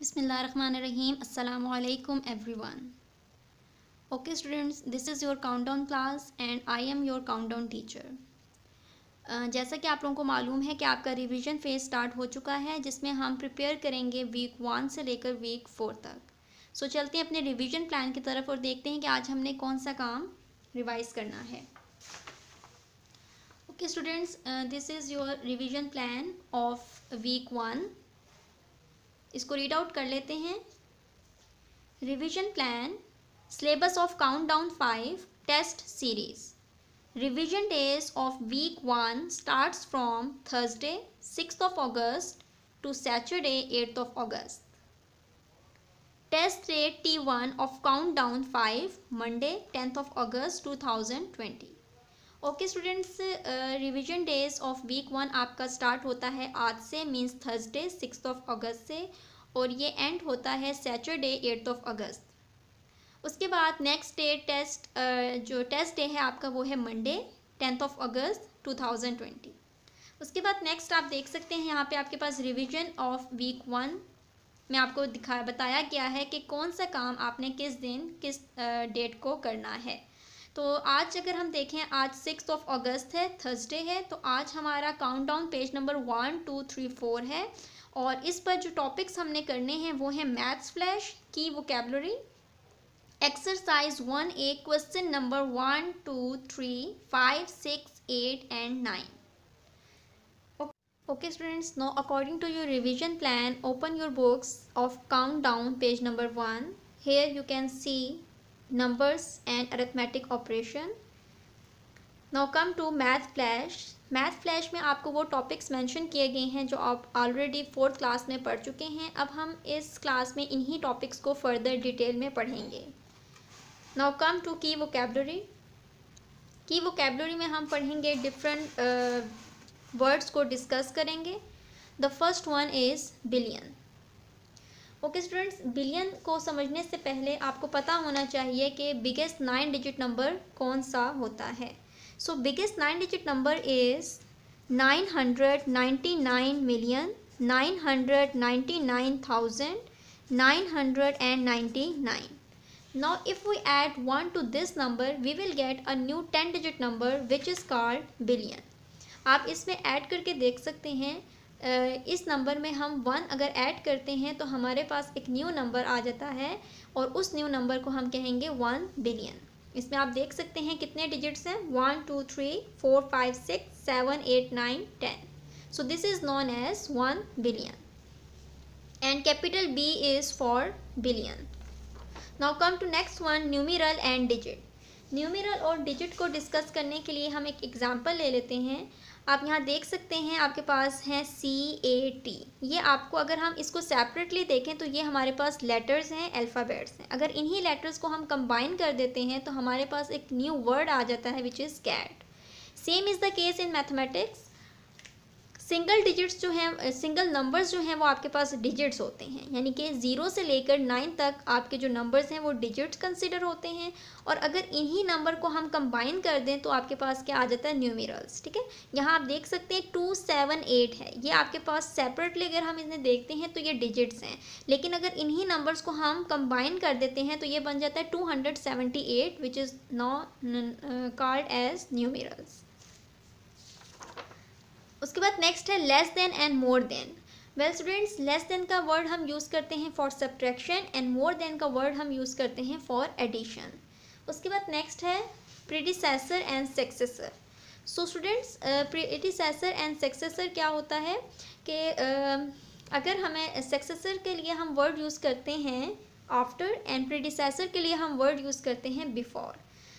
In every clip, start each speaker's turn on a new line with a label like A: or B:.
A: Bismillahirrahmanirrahim. Assalamu alaikum everyone. Okay students, this is your countdown class and I am your countdown teacher. जैसा कि आप लोगों को मालूम है कि आपका रिवीजन फेज स्टार्ट हो चुका है जिसमें हम प्रिपेयर करेंगे वीक 1 से लेकर वीक 4 तक. सो चलते हैं अपने रिवीजन प्लान की तरफ और देखते हैं कि आज हमने कौन सा काम रिवाइज करना है. Okay students, this is your revision plan of week 1. इसको रीड आउट कर लेते हैं. Revision plan, syllabus of countdown 5 test series. Revision days of week 1 starts from Thursday 6th of August to Saturday 8th of August. Test rate T1 of countdown 5 Monday 10th of August 2020. Okay students, revision days of week 1 आपका start होता है आज से, means Thursday 6th of August से, और ये and होता है सैटरडे 8th of August. उसके बाद नेक्स्ट डे टेस्ट जो टेस्ट डे है आपका वो है मंडे 10th of August 2020. उसके बाद नेक्स्ट आप देख सकते हैं यहाँ पे आपके पास रिवीजन ऑफ वीक 1 में आपको बताया गया है कि कौन सा काम आपने किस दिन किस डेट को करना है. तो आज अगर हम देखें, आज 6th of August है, थर्सडे है, तो आज हमारा काउंटडाउन पेज नंबर 1 2 3 4 है और इस पर जो टॉपिक्स हमने करने हैं वो है मैथ्स फ्लैश की vocabulary, exercise 1A, question number 1 2 3 5 6 8 and 9. Okay students, now according to your revision plan, open your books of countdown page number 1. Here you can see numbers and arithmetic operation. Now come to math flash. Math flash में आपको वो topics mention किए गए हैं जो आप already 4th class में पढ़ चुके हैं. अब हम इस क्लास में इन्हीं टॉपिक्स को फर्दर डिटेल में पढ़ेंगे. नाउ कम टू की वोकेबलरी. की वोकेबलरी में हम पढ़ेंगे डिफरेंट वर्ड्स को डिस्कस करेंगे. The first one is billion. Okay students, billion को समझने से पहले आपको पता होना चाहिए कि बिगेस्ट 9 डिजिट नंबर कौन सा होता है. So biggest 9 digit number is 999,999,999. Now if we add 1 to this number, we will get a new 10 digit number which is called billion. आप इसमें ऐड करके देख सकते हैं. इस नंबर में हम 1 अगर ऐड करते हैं तो हमारे पास एक न्यू नंबर आ जाता है और उस न्यू नंबर को हम कहेंगे 1 बिलियन. इसमें आप देख सकते हैं कितने डिजिट्स हैं, 1 2 3 4 5 6 7 8 9 10. So this is known as 1 billion and capital B is for billion. Now come to next one, numeral and digit. Numeral और डिजिट को डिस्कस करने के लिए हम एक एग्जांपल ले लेते हैं. आप यहाँ देख सकते हैं आपके पास हैं CAT. ये आपको अगर हम इसको सेपरेटली देखें तो ये हमारे पास लेटर्स हैं, अल्फ़ाबेट्स हैं. अगर इन्हीं लेटर्स को हम कंबाइन कर देते हैं तो हमारे पास एक न्यू वर्ड आ जाता है which is cat. Same is the case in mathematics. Single digits जो हैं, सिंगल नंबर्स जो हैं वो आपके पास डिजिट्स होते हैं, यानी कि 0 से लेकर 9 तक आपके जो नंबर्स हैं वो डिजिट्स कंसिडर होते हैं. और अगर इन्हीं नंबर को हम कंबाइन कर दें तो आपके पास क्या आ जाता है, न्यूमेरल्स. ठीक है, यहाँ आप देख सकते हैं 2 7 8 है. ये आपके पास सेपरेटली अगर हम इन्हें देखते हैं तो ये डिजिट्स हैं, लेकिन अगर इन्हीं नंबर्स को हम कंबाइन कर देते हैं तो ये बन जाता है 278 which is not called as numerals. उसके बाद नेक्स्ट है less than and more than. Well students, less than का वर्ड हम यूज़ करते हैं for subtraction and more than का वर्ड हम यूज़ करते हैं फॉर एडिशन. उसके बाद नेक्स्ट है predecessor and successor. So students, predecessor and successor क्या होता है कि अगर हमें सक्सेसर के लिए हम वर्ड यूज़ करते हैं आफ्टर एंड प्रीडिसेसर के लिए हम वर्ड यूज़ करते हैं बिफोर.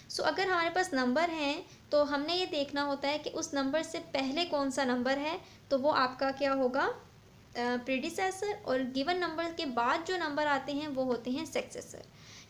A: सो अगर हमारे पास नंबर हैं तो हमने ये देखना होता है कि उस नंबर से पहले कौन सा नंबर है, तो वो आपका क्या होगा, प्रीडिसेसर. और गिवन नंबर के बाद जो नंबर आते हैं वो होते हैं सक्सेसर.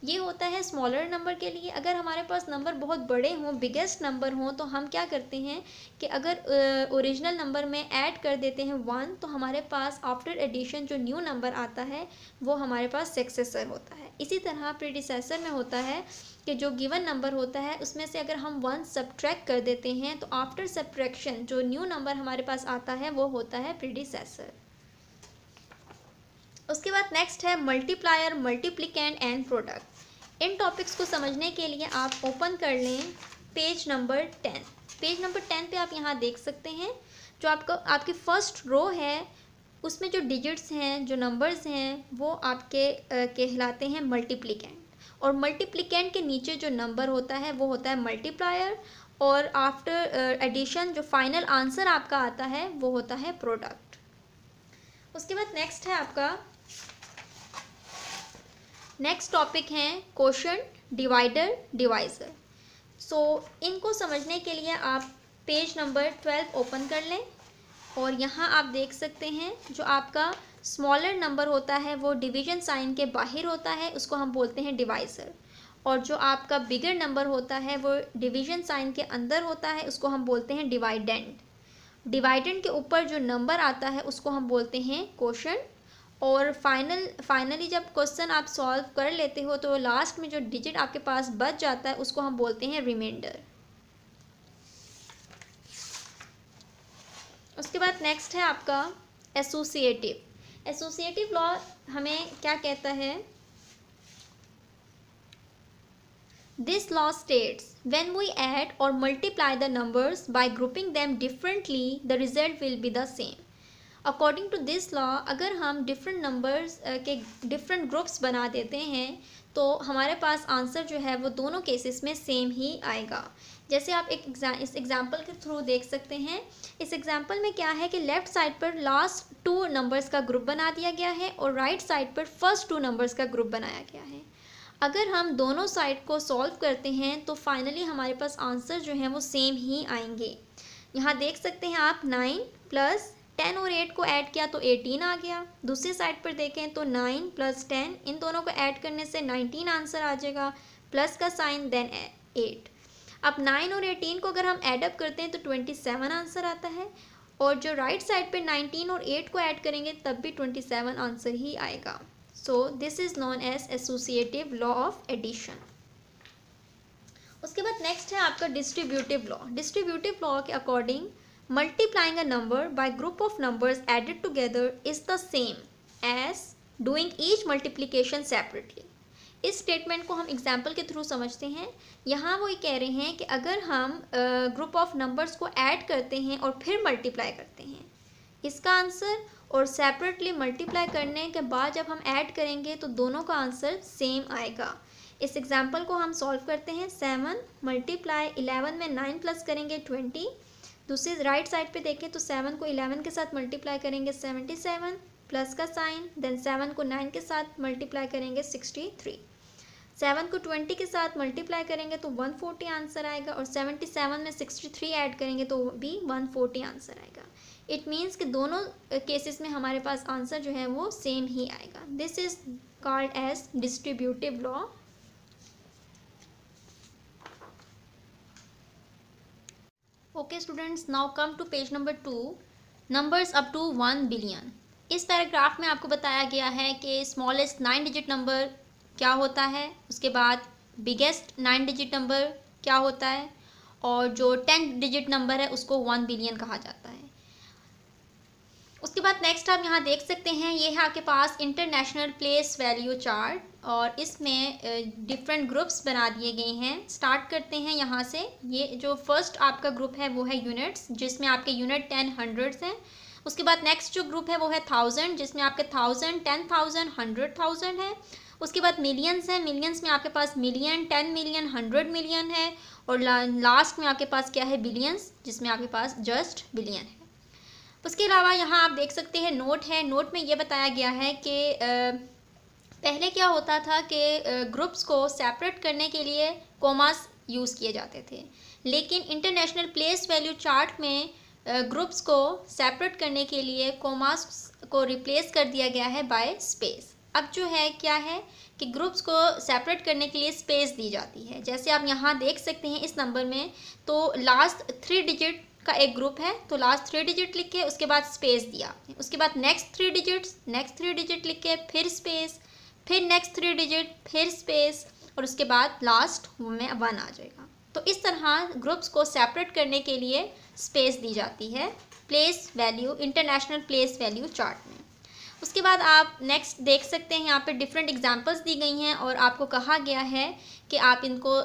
A: ये होता है स्मॉलर नंबर के लिए. अगर हमारे पास नंबर बहुत बड़े हों, बिगेस्ट नंबर हों, तो हम क्या करते हैं कि अगर ओरिजिनल नंबर में ऐड कर देते हैं 1 तो हमारे पास आफ्टर एडिशन जो न्यू नंबर आता है वो हमारे पास सक्सेसर होता है. इसी तरह प्रीडिसेसर में होता है कि जो गिवन नंबर होता है उसमें से अगर हम 1 सब्ट्रैक्ट कर देते हैं तो आफ्टर सब्ट्रैक्शन जो न्यू नंबर हमारे पास आता है वो होता है प्रीडिसेसर. उसके बाद नेक्स्ट है multiplier, multiplicand and product. In topics को समझने के लिए आप ओपन कर लें पेज नंबर 10। पेज नंबर 10 पे आप यहाँ देख सकते हैं जो आपकी फर्स्ट रो है उसमें जो डिजिट्स हैं, जो नंबर्स हैं, वो आपके कहलाते हैं मल्टीप्लिकेंट, और मल्टीप्लिकेंट के नीचे जो नंबर होता है वो होता है मल्टीप्लायर, और आफ्टर एडिशन जो फाइनल आंसर आपका आता है वो होता है प्रोडक्ट। उसके बाद नेक्स्ट है आपका नेक्स्ट टॉपिक है क्वोशंट, डिवाइडर, डिवाइज़र। सो इनको समझने के लिए आप पेज नंबर 12 ओपन कर लें, और यहाँ आप देख सकते हैं जो आपका स्मॉलर नंबर होता है वो डिवीजन साइन के बाहर होता है, उसको हम बोलते हैं डिवाइज़र, और जो आपका बिगर नंबर होता है वो डिवीजन साइन के अंदर होता है, उसको हम बोलते हैं डिवाइडेंड। डिवाइडेंड के ऊपर जो नंबर आता है उसको हम बोलते हैं क्वोशंट, और फाइनली जब क्वेश्चन आप सॉल्व कर लेते हो तो लास्ट में जो डिजिट आपके पास बच जाता है उसको हम बोलते हैं रिमाइंडर। उसके बाद नेक्स्ट है आपका एसोसिएटिव। एसोसिएटिव लॉ हमें क्या कहता है? This law states when we add or multiply the numbers by grouping them differently the result will be the same. According to this law अगर हम डिफरेंट नंबर्स के डिफरेंट ग्रुप्स बना देते हैं तो हमारे पास आंसर जो है वो दोनों केसेस में सेम ही आएगा। जैसे आप इस एग्जांपल के थ्रू देख सकते हैं। इस एग्जांपल में क्या है कि लेफ़्ट साइड पर लास्ट 2 नंबर्स का ग्रुप बना दिया गया है और राइट साइड पर फर्स्ट 2 नंबर्स का ग्रुप बनाया गया है। अगर हम दोनों साइड को सॉल्व करते हैं तो फाइनली हमारे पास आंसर जो है वो सेम ही आएंगे। यहाँ देख सकते हैं आप 9 प्लस 10 और 8 को ऐड किया तो 18 आ गया। दूसरी साइड पर देखें तो 9 प्लस 10 इन दोनों को ऐड करने से 19 आंसर आ जाएगा, प्लस का साइन देन 8। अब 9 और 18 को अगर हम ऐडअप करते हैं तो 27 आंसर आता है, और जो राइट साइड पे 19 और 8 को ऐड करेंगे तब भी 27 आंसर ही आएगा। So this is known as associative law of addition. उसके बाद नेक्स्ट है आपका डिस्ट्रीब्यूटिव लॉ। डिस्ट्रीब्यूटिव लॉ के according multiplying a number by group of numbers added together is the same as doing each multiplication separately। इस statement को हम example के through समझते हैं। यहाँ वो ये कह रहे हैं कि अगर हम ग्रुप ऑफ नंबर्स को ऐड करते हैं और फिर मल्टीप्लाई करते हैं इसका आंसर, और सेपरेटली मल्टीप्लाई करने के बाद जब हम ऐड करेंगे तो दोनों का आंसर सेम आएगा। इस एग्जाम्पल को हम सॉल्व करते हैं। 7 मल्टीप्लाई 11 में 9 प्लस करेंगे 20। दूसरी राइट साइड पे देखें तो 7 को 11 के साथ मल्टीप्लाई करेंगे 77 प्लस का साइन, देन 7 को 9 के साथ मल्टीप्लाई करेंगे 63। 7 को 20 के साथ मल्टीप्लाई करेंगे तो 140 आंसर आएगा, और 77 में 63 ऐड करेंगे तो भी 140 आंसर आएगा। इट मीन्स कि दोनों केसेस में हमारे पास आंसर जो है वो सेम ही आएगा। This is called as distributive law. Okay students, now come to page number 2, numbers up to 1 billion. इस पैराग्राफ में आपको बताया गया है कि स्मॉलेस्ट 9 डिजिट नंबर क्या होता है, उसके बाद बिगेस्ट 9 डिजिट नंबर क्या होता है, और जो 10 डिजिट नंबर है उसको 1 बिलियन कहा जाता है। उसके बाद नेक्स्ट आप यहाँ देख सकते हैं, ये है आपके पास इंटरनेशनल प्लेस वैल्यू चार्ट, और इसमें डिफरेंट ग्रुप्स बना दिए गए हैं। स्टार्ट करते हैं यहाँ से। ये जो फर्स्ट आपका ग्रुप है वो है यूनिट्स, जिसमें आपके यूनिट 10 हंड्रेड्स हैं। उसके बाद नेक्स्ट जो ग्रुप है वो है 1000, जिसमें आपके 1000, 10,000, 100,000 है। उसके बाद मिलियंस है। मिलियंस में आपके पास मिलियन, 10 मिलियन, 100 मिलियन है, और लास्ट में आपके पास क्या है, बिलियंस, जिसमें आपके पास जस्ट बिलियन है। उसके अलावा यहाँ आप देख सकते हैं नोट है। नोट में ये बताया गया है कि पहले क्या होता था कि ग्रुप्स को सेपरेट करने के लिए कोमास यूज़ किए जाते थे, लेकिन इंटरनेशनल प्लेस वैल्यू चार्ट में ग्रुप्स को सेपरेट करने के लिए कोमास को रिप्लेस कर दिया गया है बाय स्पेस। अब जो है क्या है कि ग्रुप्स को सेपरेट करने के लिए स्पेस दी जाती है। जैसे आप यहाँ देख सकते हैं इस नंबर में, तो लास्ट 3 डिजिट का एक ग्रुप है तो लास्ट 3 डिजिट लिख के उसके बाद स्पेस दिया, उसके बाद नेक्स्ट 3 डिजिट लिख के फिर स्पेस, फिर नेक्स्ट 3 डिजिट, फिर स्पेस, और उसके बाद लास्ट में 1 आ जाएगा। तो इस तरह ग्रुप्स को सेपरेट करने के लिए स्पेस दी जाती है place value, international place value chart में। उसके बाद आप नेक्स्ट देख सकते हैं यहाँ पे डिफरेंट एग्जांपल्स दी गई हैं और आपको कहा गया है कि आप इनको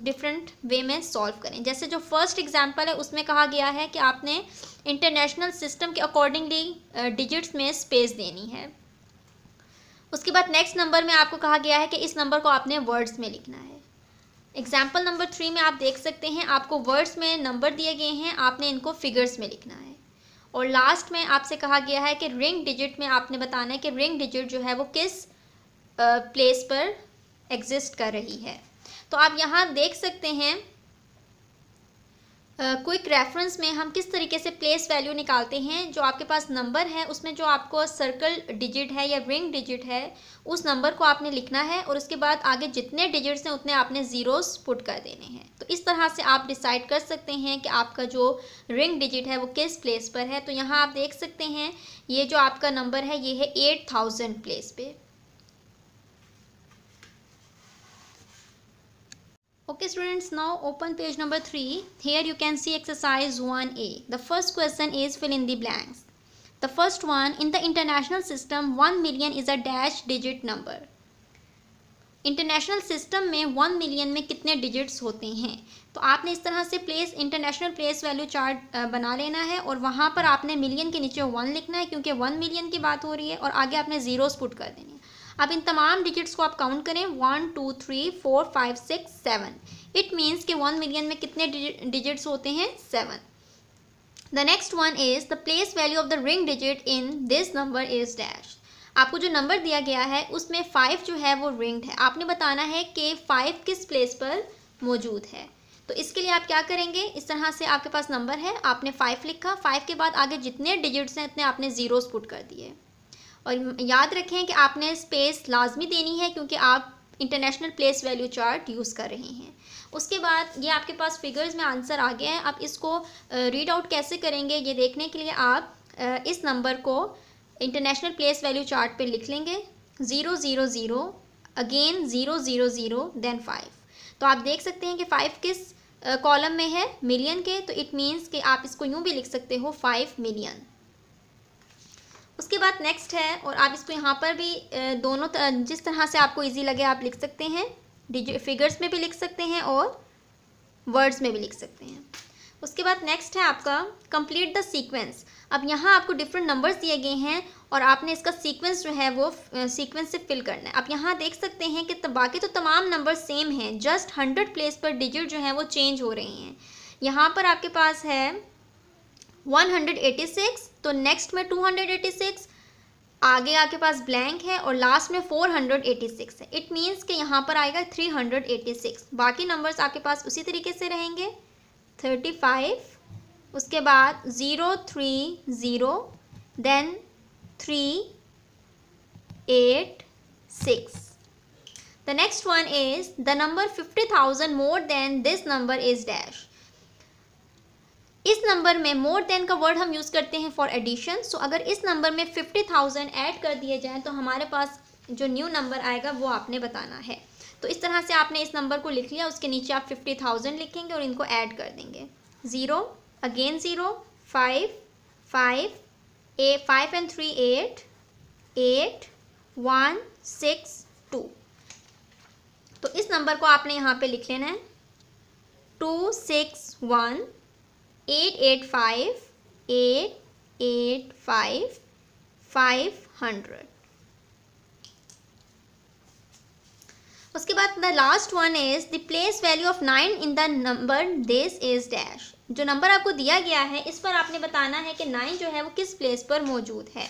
A: डिफरेंट वे में सॉल्व करें। जैसे जो फर्स्ट एग्जांपल है उसमें कहा गया है कि आपने इंटरनेशनल सिस्टम के अकॉर्डिंगली डिजिट्स में स्पेस देनी है। उसके बाद नेक्स्ट नंबर में आपको कहा गया है कि इस नंबर को आपने वर्ड्स में लिखना है। एग्जाम्पल नंबर 3 में आप देख सकते हैं आपको वर्ड्स में नंबर दिए गए हैं, आपने इनको फिगर्स में लिखना है। और लास्ट में आपसे कहा गया है कि रिंग डिजिट में आपने बताना है कि रिंग डिजिट जो है वो किस प्लेस पर एग्जिस्ट कर रही है। तो आप यहाँ देख सकते हैं क्विक रेफरेंस में हम किस तरीके से प्लेस वैल्यू निकालते हैं। जो आपके पास नंबर है उसमें जो आपको सर्कल डिजिट है या रिंग डिजिट है उस नंबर को आपने लिखना है और उसके बाद आगे जितने डिजिट्स हैं उतने आपने ज़ीरोस पुट कर देने हैं। तो इस तरह से आप डिसाइड कर सकते हैं कि आपका जो रिंग डिजिट है वो किस प्लेस पर है। तो यहाँ आप देख सकते हैं ये जो आपका नंबर है ये है 8000 प्लेस पे। Okay students, now open page number 3. Here you can see exercise 1A. The first question is fill in the blanks. The first one, in the international system 1 million is a dash digit number. International system में 1 million में कितने digits होते हैं। तो आपने इस तरह से place international place value chart बना लेना है और वहाँ पर आपने मिलियन के नीचे 1 लिखना है क्योंकि 1 मिलियन की बात हो रही है और आगे आपने ज़ीरोस पुट कर देने हैं। अब इन तमाम डिजिट्स को आप काउंट करें 1 2 3 4 5 6 7। इट मीन्स कि 1 मिलियन में कितने डिजिट्स होते हैं 7। The next one is the place value of the ring digit in this number is dash. आपको जो नंबर दिया गया है उसमें 5 जो है वो रिंग्ड है। आपने बताना है कि 5 किस प्लेस पर मौजूद है। तो इसके लिए आप क्या करेंगे, इस तरह से आपके पास नंबर है, आपने 5 लिखा, 5 के बाद आगे जितने डिजिट्स हैं उतने आपने ज़ीरोस पुट कर दिए। और याद रखें कि आपने स्पेस लाजमी देनी है क्योंकि आप international place value chart use कर रहे हैं। उसके बाद ये आपके पास फिगर्स में आंसर आ गया है। आप इसको रीड आउट कैसे करेंगे ये देखने के लिए आप इस नंबर को इंटरनेशनल प्लेस वैल्यू चार्ट पे लिख लेंगे 0 0 0 अगेन 0 0 0 देन 5। तो आप देख सकते हैं कि 5 किस कॉलम में है, मिलियन के। तो इट मीन्स कि आप इसको यूँ भी लिख सकते हो 5 मिलियन। उसके बाद नेक्स्ट है और आप इसको यहाँ पर भी दोनों जिस तरह से आपको इजी लगे आप लिख सकते हैं, फिगर्स में भी लिख सकते हैं और वर्ड्स में भी लिख सकते हैं। उसके बाद नेक्स्ट है आपका कंप्लीट द सीक्वेंस। अब यहाँ आपको डिफरेंट नंबर्स दिए गए हैं और आपने इसका सीक्वेंस जो है वो सीक्वेंस से फिल करना है। आप यहाँ देख सकते हैं कि बाकी तो तमाम नंबर सेम हैं, जस्ट 100 प्लेस पर डिजिट जो है वो चेंज हो रहे हैं। यहाँ पर आपके पास है 186, तो नेक्स्ट में 286, आगे आपके पास ब्लैंक है और लास्ट में 486 है। इट मीन्स कि यहाँ पर आएगा 386। बाकी नंबर्स आपके पास उसी तरीके से रहेंगे 35, उसके बाद 0 3 0 then 3 8 6। The next one is the number 50,000 more than this number is dash. इस नंबर में मोर देन का वर्ड हम यूज़ करते हैं फॉर एडिशन। सो अगर इस नंबर में 50,000 ऐड कर दिए जाएँ तो हमारे पास जो न्यू नंबर आएगा वो आपने बताना है। तो इस तरह से आपने इस नंबर को लिख लिया, उसके नीचे आप 50,000 लिखेंगे और इनको ऐड कर देंगे 0 अगेन 0 5 5 5 and 3 8 8 1 6 2। तो इस नंबर को आपने यहाँ पे लिख लेना है 261 885 885 500। उसके बाद the last one is the place value of 9 in the number this is dash. जो नंबर आपको दिया गया है इस पर आपने बताना है कि 9 जो है वो किस प्लेस पर मौजूद है।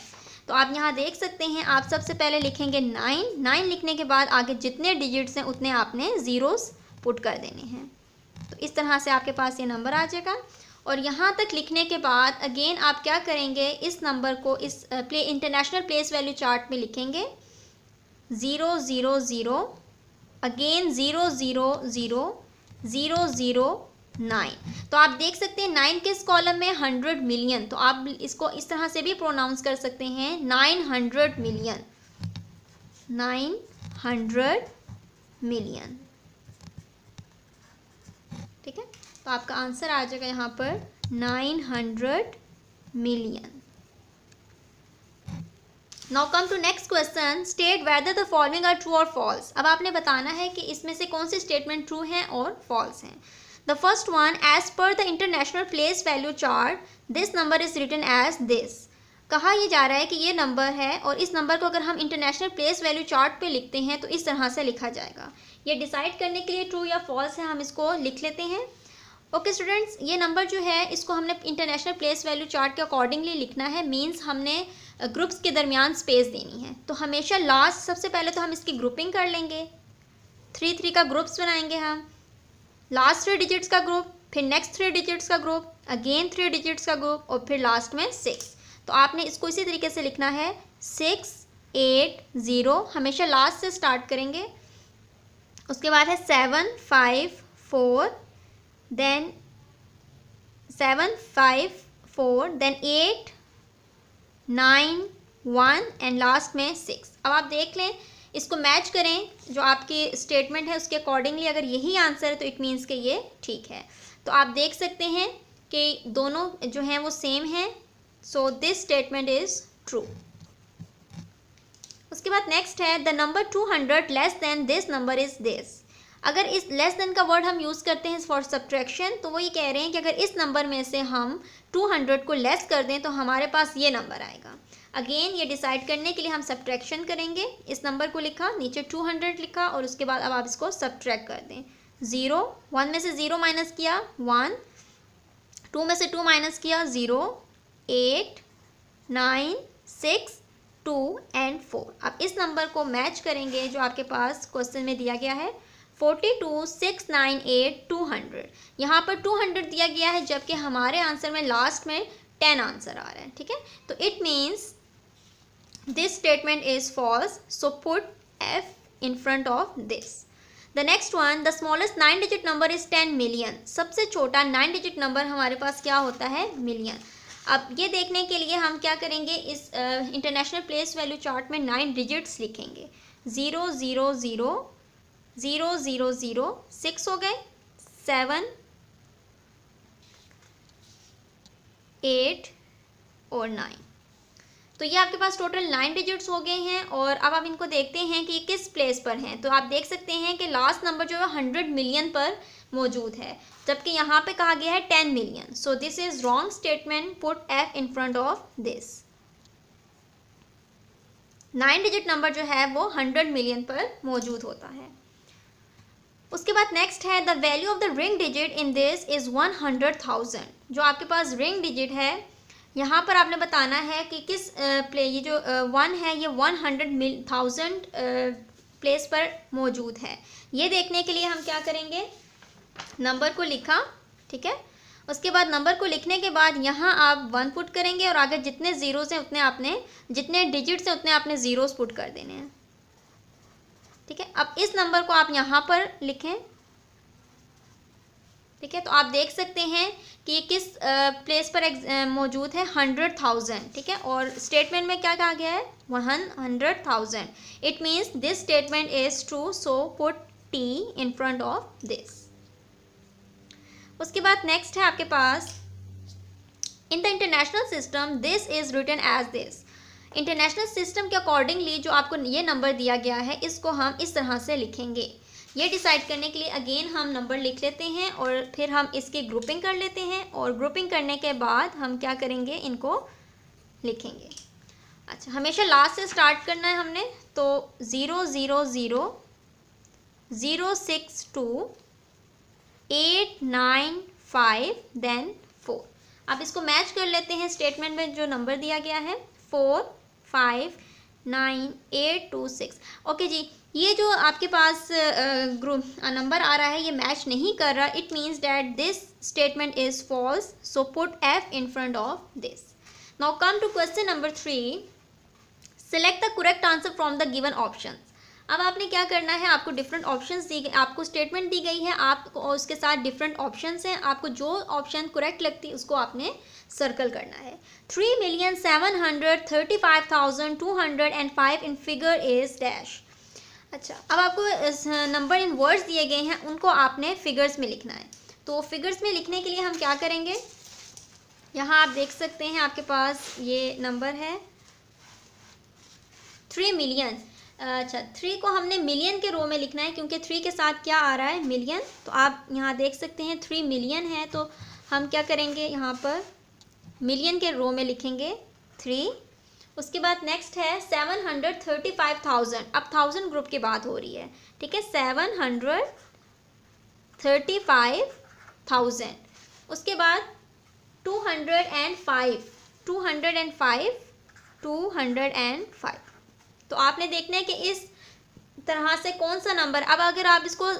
A: तो आप यहाँ देख सकते हैं, आप सबसे पहले लिखेंगे 9 लिखने के बाद आगे जितने डिजिट्स हैं उतने आपने ज़ीरोस पुट कर देने हैं। तो इस तरह से आपके पास ये नंबर आ जाएगा। और यहाँ तक लिखने के बाद अगेन आप क्या करेंगे, इस नंबर को इस इंटरनेशनल प्लेस वैल्यू चार्ट में लिखेंगे 0 0 0 अगेन 0 0 0 0 0 9। तो आप देख सकते हैं 9 किस कॉलम में 100 मिलियन। तो आप इसको इस तरह से भी प्रोनाउंस कर सकते हैं 900 मिलियन 900 मिलियन। ठीक है, तो आपका आंसर आ जाएगा यहाँ पर 900 million. Now come to next question, state whether the following are true और फॉल्स। अब आपने बताना है कि इसमें से कौन सी स्टेटमेंट ट्रू हैं और फॉल्स हैं। The first one, as per the international place value chart this number is written as this. कहा यह जा रहा है कि ये नंबर है और इस नंबर को अगर हम इंटरनेशनल प्लेस वैल्यू चार्ट पे लिखते हैं तो इस तरह से लिखा जाएगा। ये डिसाइड करने के लिए ट्रू या फॉल्स है, हम इसको लिख लेते हैं। ओके स्टूडेंट्स, ये नंबर जो है इसको हमने इंटरनेशनल प्लेस वैल्यू चार्ट के अकॉर्डिंगली लिखना है, मींस हमने ग्रुप्स के दरमियान स्पेस देनी है। तो हमेशा लास्ट, सबसे पहले तो हम इसकी ग्रुपिंग कर लेंगे, 3 का ग्रुप्स बनाएंगे हम, लास्ट 3 डिजिट्स का ग्रुप, फिर नेक्स्ट 3 डिजिट्स का ग्रुप, अगेन 3 डिजिट्स का ग्रुप और फिर लास्ट में 6। तो आपने इसको इसी तरीके से लिखना है 6 8 0, हमेशा लास्ट से स्टार्ट करेंगे। उसके बाद है 7 5 4, देन 7 5 4, देन 8 9 1 एंड लास्ट में 6। अब आप देख लें, इसको मैच करें जो आपकी स्टेटमेंट है उसके अकॉर्डिंगली। अगर यही आंसर है तो इट मीन्स कि ये ठीक है। तो आप देख सकते हैं कि दोनों जो हैं वो सेम हैं, so this statement is true. उसके बाद नेक्स्ट है, the number 200 less than this number is this. अगर इस लेस देन का वर्ड हम यूज़ करते हैं फॉर सब्ट्रैक्शन, तो वो ये कह रहे हैं कि अगर इस नंबर में से हम 200 को लेस कर दें तो हमारे पास ये नंबर आएगा। अगेन ये डिसाइड करने के लिए हम सब्ट्रैक्शन करेंगे। इस नंबर को लिखा, नीचे 200 लिखा और उसके बाद अब आप इसको सब्ट्रैक्ट कर दें। 0, 1 में से 0 माइनस किया 1, 2 में से 2 माइनस किया 0, 8 9 6 2 एंड 4। अब इस नंबर को मैच करेंगे जो आपके पास क्वेश्चन में दिया गया है 42 698 200। यहाँ पर 200 दिया गया है जबकि हमारे आंसर में लास्ट में 10 आंसर आ रहा है, ठीक है। तो it means this statement is false, so put F in front of this. The next one, the smallest 9 digit number is 10 million. सबसे छोटा 9 डिजिट नंबर हमारे पास क्या होता है? मिलियन। अब ये देखने के लिए हम क्या करेंगे, इस इंटरनेशनल प्लेस वैल्यू चार्ट में 9 डिजिट्स लिखेंगे। 0 0 0 0 0 0, 6 हो गए, 7 8 और 9। तो ये आपके पास टोटल 9 डिजिट्स हो गए हैं। और अब आप इनको देखते हैं कि किस प्लेस पर हैं। तो आप देख सकते हैं कि लास्ट नंबर जो है 100 मिलियन पर मौजूद है, जबकि यहाँ पे कहा गया है 10 million. So this is wrong statement, put F in front of this. 9 digit number जो है वो 100 मिलियन पर मौजूद होता है। उसके बाद नेक्स्ट है, the value of the ring digit in this is 100,000। जो आपके पास रिंग डिजिट है यहाँ पर आपने बताना है कि किस ये जो 1 है ये 100,000 प्लेस पर मौजूद है। ये देखने के लिए हम क्या करेंगे, नंबर को लिखा, ठीक है। उसके बाद नंबर को लिखने के बाद यहाँ आप 1 पुट करेंगे और आगे जितने ज़ीरोज़ हैं उतने आपने, जितने डिजिट्स हैं उतने आपने ज़ीरोज़ पुट कर देने हैं, ठीक है। अब इस नंबर को आप यहाँ पर लिखें, ठीक है। तो आप देख सकते हैं कि ये किस प्लेस पर मौजूद है, 100,000, ठीक है। और स्टेटमेंट में क्या कहा गया है, 100,000। It means this statement is true, so put T in front of this. उसके बाद नेक्स्ट है आपके पास, in the international system this is written as this. International system के अकॉर्डिंगली जो आपको ये नंबर दिया गया है इसको हम इस तरह से लिखेंगे। ये डिसाइड करने के लिए अगेन हम नंबर लिख लेते हैं और फिर हम इसकी ग्रुपिंग कर लेते हैं और ग्रुपिंग करने के बाद हम क्या करेंगे, इनको लिखेंगे। अच्छा, हमेशा लास्ट से स्टार्ट करना है हमने। तो 0 0 0 0 6 2 8 9 5 देन 4। अब इसको मैच कर लेते हैं स्टेटमेंट में जो नंबर दिया गया है, 4 5 9 8 2 6। ओके जी, ये जो आपके पास ग्रुप नंबर आ रहा है ये मैच नहीं कर रहा। It means that this statement is false, so put F in front of this. Now come to question number 3, select the correct answer from the given option. अब आपने क्या करना है, आपको डिफरेंट ऑप्शंस दी गई, आपको स्टेटमेंट दी गई है, आपको उसके साथ डिफरेंट ऑप्शंस हैं। आपको जो ऑप्शन करेक्ट लगती है उसको आपने सर्कल करना है। 3,735,205 इन फिगर इज डैश। अच्छा, अब आपको नंबर इन वर्ड्स दिए गए हैं, उनको आपने फिगर्स में लिखना है। तो फिगर्स में लिखने के लिए हम क्या करेंगे, यहाँ आप देख सकते हैं आपके पास ये नंबर है 3 मिलियन। अच्छा, 3 को हमने मिलियन के रो में लिखना है क्योंकि 3 के साथ क्या आ रहा है, मिलियन। तो आप यहाँ देख सकते हैं 3 मिलियन है, तो हम क्या करेंगे, यहाँ पर मिलियन के रो में लिखेंगे 3। उसके बाद नेक्स्ट है 735,000। अब 1000 ग्रुप की बात हो रही है, ठीक है, 735,000। उसके बाद 205, 205। तो आपने देखना है कि इस तरह से कौन सा नंबर, अब अगर आप इसको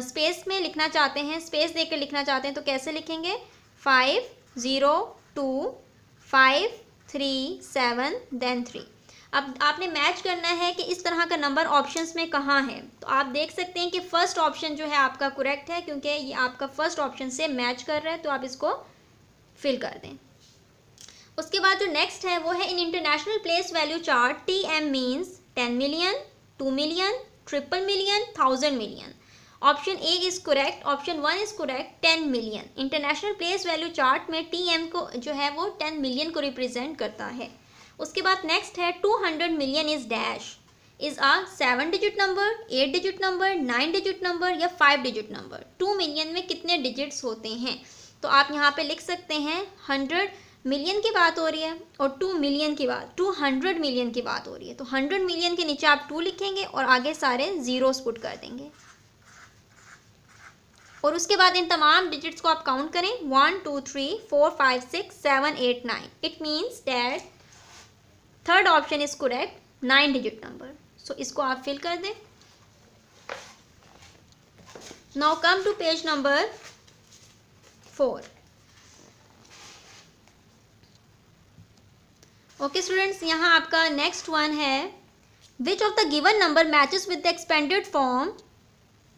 A: स्पेस में लिखना चाहते हैं, स्पेस देकर लिखना चाहते हैं, तो कैसे लिखेंगे, 502,537 देन 3। अब आपने मैच करना है कि इस तरह का नंबर ऑप्शंस में कहाँ है। तो आप देख सकते हैं कि फर्स्ट ऑप्शन जो है आपका करेक्ट है, क्योंकि ये आपका फर्स्ट ऑप्शन से मैच कर रहा है, तो आप इसको फिल कर दें। उसके बाद जो नेक्स्ट है वो है in international place value chart TM means 10 million, 2 million, triple million, 1000 million. Option A is correct, option 1 is correct, 10 million. International place value chart में TM को जो है वो 10 मिलियन को रिप्रेजेंट करता है। उसके बाद नेक्स्ट है 200 million is dash, is a 7 digit number, 8 digit number, 9 digit number या 5 डिजिट नंबर। 2 मिलियन में कितने डिजिट्स होते हैं, तो आप यहाँ पे लिख सकते हैं 100 मिलियन की बात हो रही है और 2 मिलियन की बात, 200 मिलियन की बात हो रही है। तो 100 मिलियन के नीचे आप 2 लिखेंगे और आगे सारे जीरोस पुट कर देंगे। और उसके बाद इन तमाम डिजिट्स को आप काउंट करें, 1 2 3 4 5 6 7 8 9। It means that third option is correct, 9 digit number. सो इसको आप फिल कर दें। Now come to page number 4। Okay students, यहाँ आपका नेक्स्ट वन है, which of the given number matches with the expanded form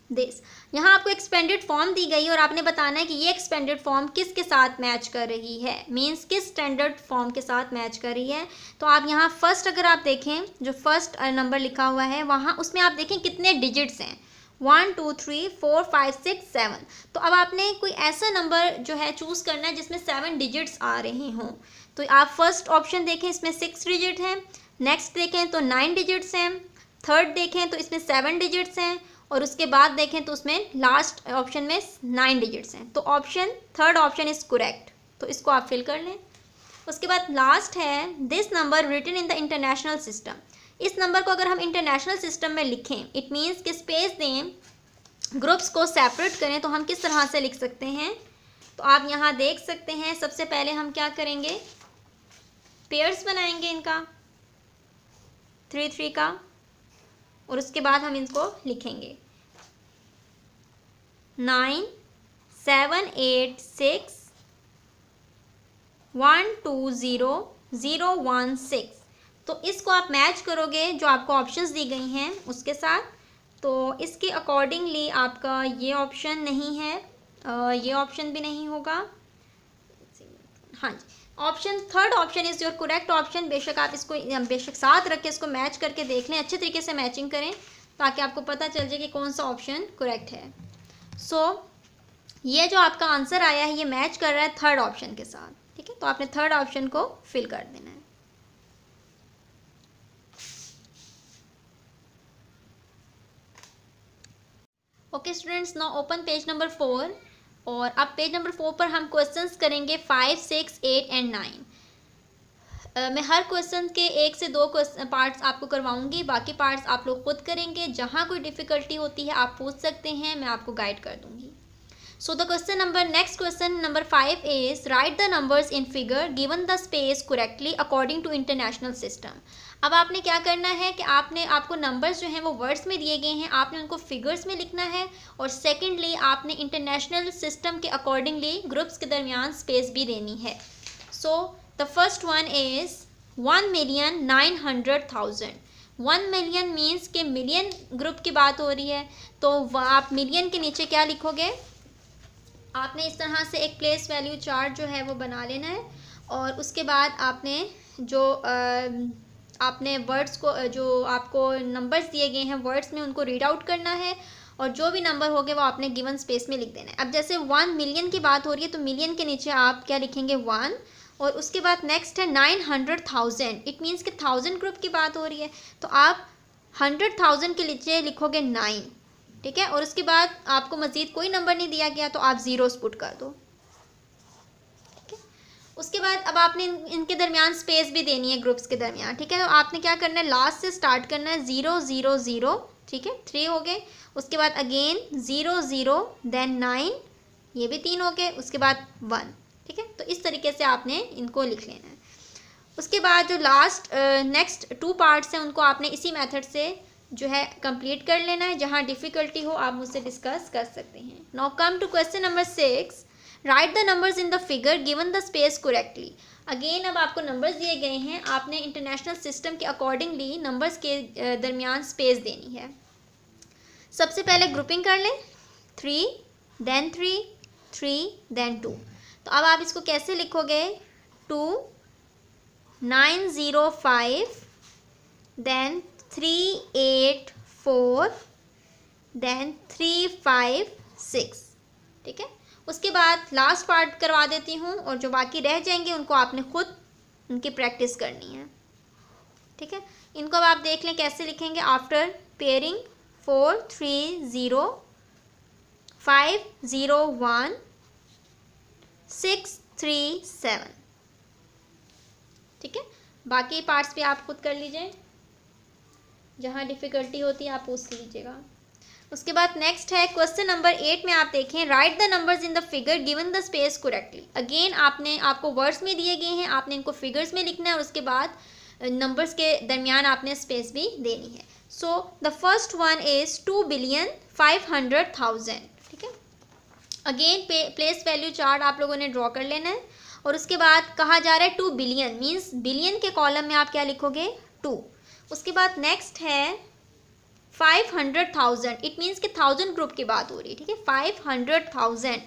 A: this. यहाँ आपको एक्सपेंडेड फॉर्म दी गई और आपने बताना है कि ये एक्सपेंडेड फॉर्म किसके साथ मैच कर रही है, मींस किस स्टैंडर्ड फॉर्म के साथ मैच कर रही है। तो आप यहाँ फर्स्ट अगर आप देखें, जो फर्स्ट नंबर लिखा हुआ है वहाँ उसमें आप देखें कितने डिजिट्स हैं, 1 2 3 4 5 6 7। तो अब आपने कोई ऐसा नंबर जो है चूज़ करना है जिसमें 7 डिजिट्स आ रहे हों। तो आप फर्स्ट ऑप्शन देखें, इसमें 6 डिजिट हैं, नेक्स्ट देखें तो 9 डिजिट्स हैं, थर्ड देखें तो इसमें 7 डिजिट्स हैं, और उसके बाद देखें तो उसमें लास्ट ऑप्शन में 9 डिजिट्स हैं। तो option third option is correct, तो इसको आप फिल कर लें। उसके बाद लास्ट है this number written in the international system. इस नंबर को अगर हम इंटरनेशनल सिस्टम में लिखें, इट मीन्स कि स्पेस दें, ग्रुप्स को सेपरेट करें, तो हम किस तरह से लिख सकते हैं। तो आप यहाँ देख सकते हैं, सबसे पहले हम क्या करेंगे, पेयर्स बनाएंगे इनका 3 3 का, और उसके बाद हम इनको लिखेंगे 9 7 8 6 1 2 0 0 1 6। तो इसको आप मैच करोगे जो आपको ऑप्शंस दी गई हैं उसके साथ। तो इसके अकॉर्डिंगली आपका ये ऑप्शन नहीं है, ये ऑप्शन भी नहीं होगा। हाँ जी, option third option is your correct option. बेशक आप इसको बेशक साथ रख के इसको मैच करके देख लें, अच्छे तरीके से मैचिंग करें ताकि आपको पता चल जाए कि कौन सा ऑप्शन करेक्ट है। सो ये जो आपका आंसर आया है ये मैच कर रहा है थर्ड ऑप्शन के साथ, ठीक है। तो आपने थर्ड ऑप्शन को फिल कर देना है। Okay students, now open page number 4। और अब पेज नंबर 4 पर हम क्वेश्चंस करेंगे 5 6 8 एंड 9। मैं हर क्वेश्चन के 1 से 2 पार्ट्स आपको करवाऊंगी, बाकी पार्ट्स आप लोग खुद करेंगे। जहाँ कोई डिफ़िकल्टी होती है आप पूछ सकते हैं, मैं आपको गाइड कर दूंगी। So the question number, next question number 5 is write the numbers in figure given the space correctly according to international system. अब आपने क्या करना है कि आपको नंबर्स जो हैं वो वर्ड्स में दिए गए हैं, आपने उनको फिगर्स में लिखना है, और सेकेंडली आपने इंटरनेशनल सिस्टम के अकॉर्डिंगली ग्रुप्स के दरमियान स्पेस भी देनी है। So the first one is 1,900,000। 1 million means के मिलियन ग्रुप की बात हो रही है, तो आप मिलियन के नीचे क्या लिखोगे, आपने इस तरह से एक प्लेस वैल्यू चार्ट जो है वो बना लेना है, और उसके बाद आपने जो आपने वर्ड्स को, जो आपको नंबर्स दिए गए हैं वर्ड्स में, उनको रीड आउट करना है, और जो भी नंबर होंगे वो आपने गिवन स्पेस में लिख देना है। अब जैसे 1 मिलियन की बात हो रही है तो मिलियन के नीचे आप क्या लिखेंगे 1, और उसके बाद नेक्स्ट है 900,000, इट मीन्स कि 1000 ग्रुप की बात हो रही है, तो आप 100,000 के नीचे लिखोगे 9, ठीक है। और उसके बाद आपको मज़ीद कोई नंबर नहीं दिया गया तो आप ज़ीरोस पुट कर दो, ठीक है। उसके बाद अब आपने इनके दरमियान स्पेस भी देनी है ग्रुप्स के दरमियान, ठीक है। तो आपने क्या करना है, लास्ट से स्टार्ट करना है 0 0 0, ठीक है, 3 हो गए। उसके बाद अगेन 0 0 देन 9, ये भी 3 हो गए। उसके बाद 1, ठीक है। तो इस तरीके से आपने इनको लिख लेना है। उसके बाद जो लास्ट नेक्स्ट 2 पार्ट्स हैं उनको आपने इसी मेथड से जो है कंप्लीट कर लेना है। जहाँ डिफ़िकल्टी हो आप मुझसे डिस्कस कर सकते हैं। Now come to question number 6, write the numbers in the figure given the space correctly. Again अब आपको नंबर्स दिए गए हैं, आपने इंटरनेशनल सिस्टम के अकॉर्डिंगली नंबर्स के दरमियान स्पेस देनी है। सबसे पहले ग्रुपिंग कर लें, 3 देन 3 3 देन 2। तो अब आप इसको कैसे लिखोगे, 2 9 0 5 देन 3 8 4 देन 3 5 6, ठीक है। उसके बाद लास्ट पार्ट करवा देती हूँ और जो बाकी रह जाएंगे उनको आपने खुद उनकी प्रैक्टिस करनी है, ठीक है। इनको अब आप देख लें कैसे लिखेंगे। आफ्टर पेयरिंग 4 3 0 5 0 1 6 3 7, ठीक है। बाकी पार्ट्स भी आप खुद कर लीजिए, जहाँ डिफ़िकल्टी होती है आप पूछ लीजिएगा। उसके बाद नेक्स्ट है क्वेश्चन नंबर 8 में आप देखें, right the numbers in the figure given the space correctly. Again आपको वर्ड्स में दिए गए हैं, आपने इनको फिगर्स में लिखना है और उसके बाद नंबर्स के दरमियान आपने स्पेस भी देनी है। So the first one is 2,500,000, ठीक है। अगेन प्लेस वैल्यू चार्ट आप लोगों ने ड्रॉ कर लेना है और उसके बाद कहा जा रहा है 2 बिलियन, मीन्स बिलियन के कॉलम में आप क्या लिखोगे, 2। उसके बाद नेक्स्ट है 500,000, इट मीन्स कि 1000 ग्रुप की बात हो रही है, ठीक है। 500,000,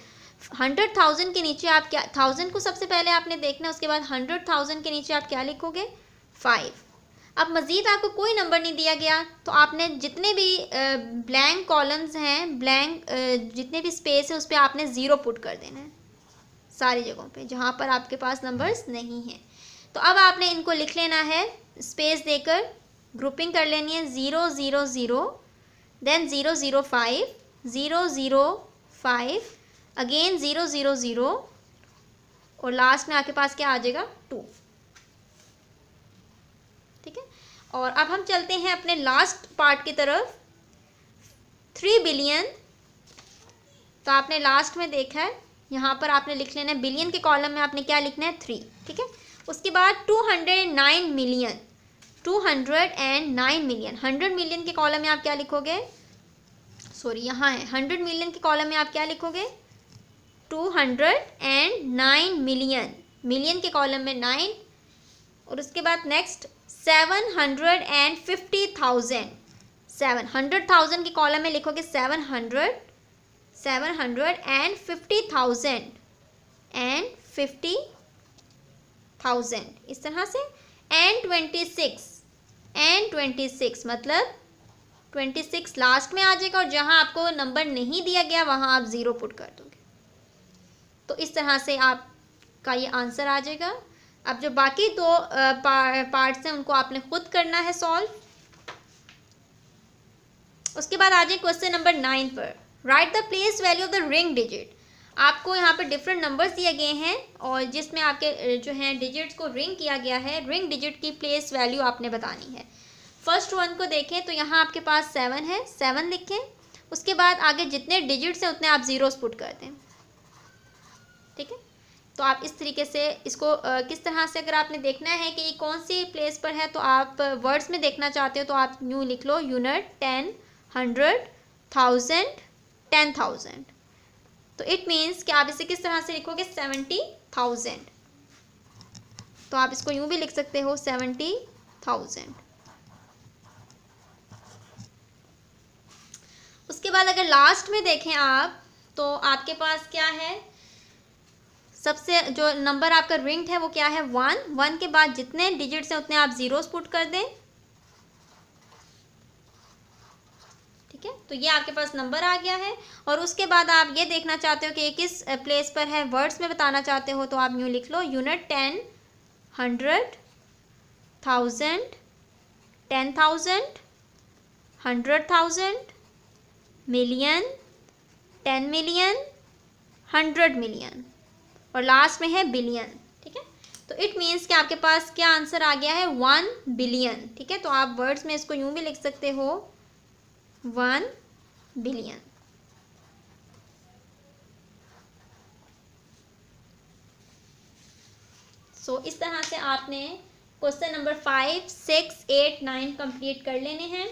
A: 100,000 के नीचे आप क्या, 1000 को सबसे पहले आपने देखना है, उसके बाद 100,000 के नीचे आप क्या लिखोगे, 5। अब मज़ीद आपको कोई नंबर नहीं दिया गया तो आपने जितने भी ब्लैंक कॉलम्स हैं, ब्लैंक जितने भी स्पेस है उस पर आपने 0 पुट कर देना है सारी जगहों पे जहाँ पर आपके पास नंबर्स नहीं हैं। तो अब आपने इनको लिख लेना है, स्पेस देकर ग्रुपिंग कर लेनी है, 0 0 0 देन 0 0 5 0 0 5 अगेन 0 0 0 और लास्ट में आपके पास क्या आ जाएगा, 2, ठीक है। और अब हम चलते हैं अपने लास्ट पार्ट की तरफ, 3 बिलियन। तो आपने लास्ट में देखा है, यहाँ पर आपने लिख लेना है, बिलियन के कॉलम में आपने क्या लिखना है, 3, ठीक है। उसके बाद 209 मिलियन, 209 मिलियन, 100 मिलियन के कॉलम में आप क्या लिखोगे, सॉरी यहाँ है 100 मिलियन के कॉलम में आप क्या लिखोगे, 209 मिलियन, मिलियन के कॉलम में 9। और उसके बाद नेक्स्ट 750,000, 700,000 के कॉलम में लिखोगे 750,000 एंड 50,000 इस तरह से। एंड 26 मतलब 26 लास्ट में आ जाएगा और जहां आपको नंबर नहीं दिया गया वहां आप 0 पुट कर दोगे। तो इस तरह से आपका ये आंसर आ जाएगा। अब जो बाकी 2 पार्ट्स हैं उनको आपने खुद करना है सॉल्व। उसके बाद आ जाए क्वेश्चन नंबर 9 पर, right the place value of the ring digit. आपको यहाँ पर डिफरेंट नंबर्स दिए गए हैं और जिसमें आपके जो हैं डिजिट्स को रिंग किया गया है, रिंग डिजिट की प्लेस वैल्यू आपने बतानी है। फर्स्ट वन को देखें तो यहाँ आपके पास 7 है, 7 लिखें। उसके बाद आगे जितने डिजिट्स हैं उतने आप ज़ीरोस पुट कर दें, ठीक है। तो आप इस तरीके से इसको किस तरह से, अगर आपने देखना है कि ये कौन सी प्लेस पर है तो आप वर्ड्स में देखना चाहते हो तो आप यूँ लिख लो, यूनिट, 10, 100, 1000, 10,000। तो इट मीन्स कि आप इसे किस तरह से लिखोगे, 70,000। तो आप इसको यूँ भी लिख सकते हो, 70,000। उसके बाद अगर लास्ट में देखें आप तो आपके पास क्या है, सबसे जो नंबर आपका रिंग्ड है वो क्या है, 1। 1 के बाद जितने डिजिट्स हैं उतने आप ज़ीरोस पुट कर दें, ठीक ठीक है, तो ये आपके पास नंबर आ गया है। और उसके बाद आप ये देखना चाहते हो कि किस प्लेस पर है, वर्ड्स में बताना चाहते हो, तो आप यूँ लिख लो यूनिट 10, 100, 1000, 10,000, 100,000, मिलियन, 10 मिलियन, 100 मिलियन और लास्ट में है बिलियन। ठीक है, तो इट मीन्स कि आपके पास क्या आंसर आ गया है, 1 बिलियन। ठीक है, तो आप वर्ड्स में इसको यूं भी लिख सकते हो 1 बिलियन। सो इस तरह से आपने क्वेश्चन नंबर 5, 6, 8, 9 कंप्लीट कर लेने हैं।